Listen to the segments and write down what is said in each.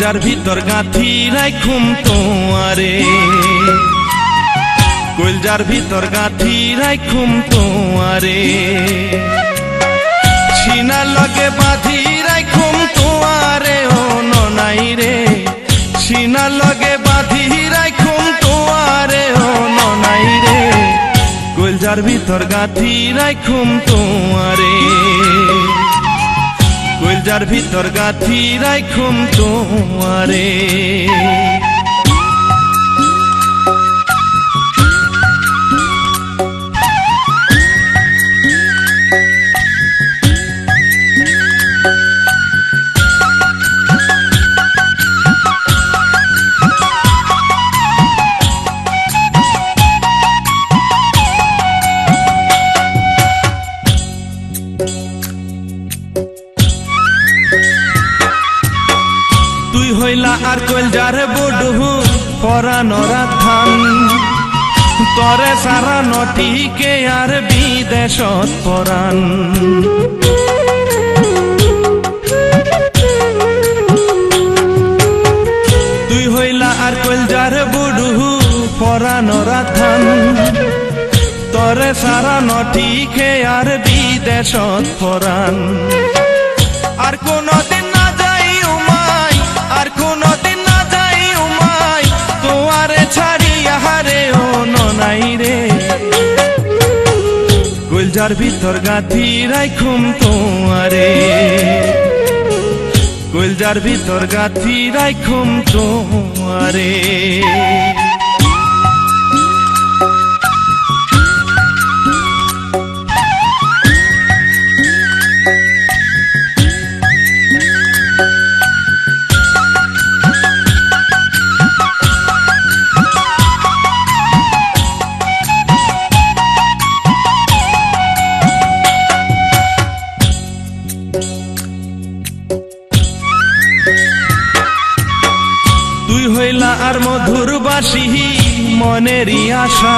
কলজার ভিতর গাঁথি রাইখুম তোমারে, কলজার ভিতর গাঁথি রাইখুম তোমারে, সিনার লগে বাঁধি রাইখুম তোমারে ও ননাই রে, সিনার লগে বাঁধি রাইখুম তোমারে ও ননাই রে, কলজার ভিতর গাঁথি রাইখুম তোমারে, কলজার ভিতর গাঁথি রাইখুম তোমারে। তুই হইলা আর কলজার বডহু পরানরা ধান, তরে সারা নটিকে আর বিদেশত পরান, তুই হইলা আর কলজার বডহু পরানরা ধান, তরে সারা নটিকে আর বিদেশত পরান। আর কোনদিন না যাই উমাই, আর কোনদিন না যাই উমাই, তোয়ারে ছাড়িয়া হারে ও ননাই রে, কলজার ভিতর গাঁথি রাইখুম তোমারে, কলজার ভিতর গাঁথি রাইখুম তোমারে। তুই হইলা আর মধুর বাসি মনেরই আশা,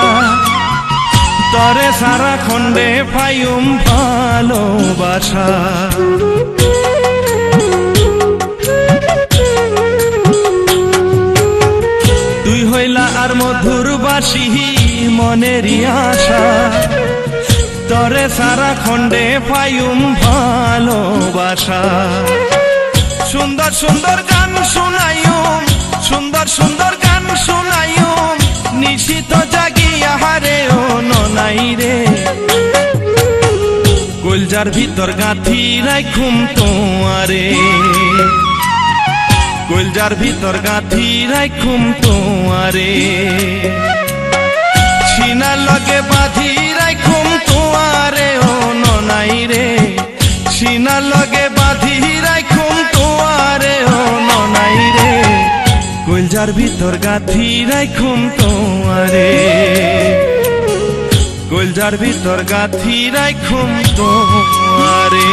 তরে সারা খন্ডে পাইম ভালোবাসা, তুই হইলা আর মধুর বাসি মনেরই আশা, তরে সারা খন্ডে পাইম ভালোবাসা। সুন্দর সুন্দর গান শুনাইম, সুন্দর সুন্দর গান শুনাইম, নিশিত জাগিয়া হারে ও ননাই রে, কলজার ভিতর গাঁথি রাইখুম তোমারে, কলজার ভিতর গাঁথি রাইখুম তোমারে, সিনার লগে বাঁধি রাইখুম তোমারে ও ননাই রে, সিনার লগে বাঁধি রাইখুম তোমারে ও ননাই রে, কলজার ভিতর গাঁথি রাইখুম তোমারে, কলজার ভিতর গাঁথি রাইখুম তোমারে।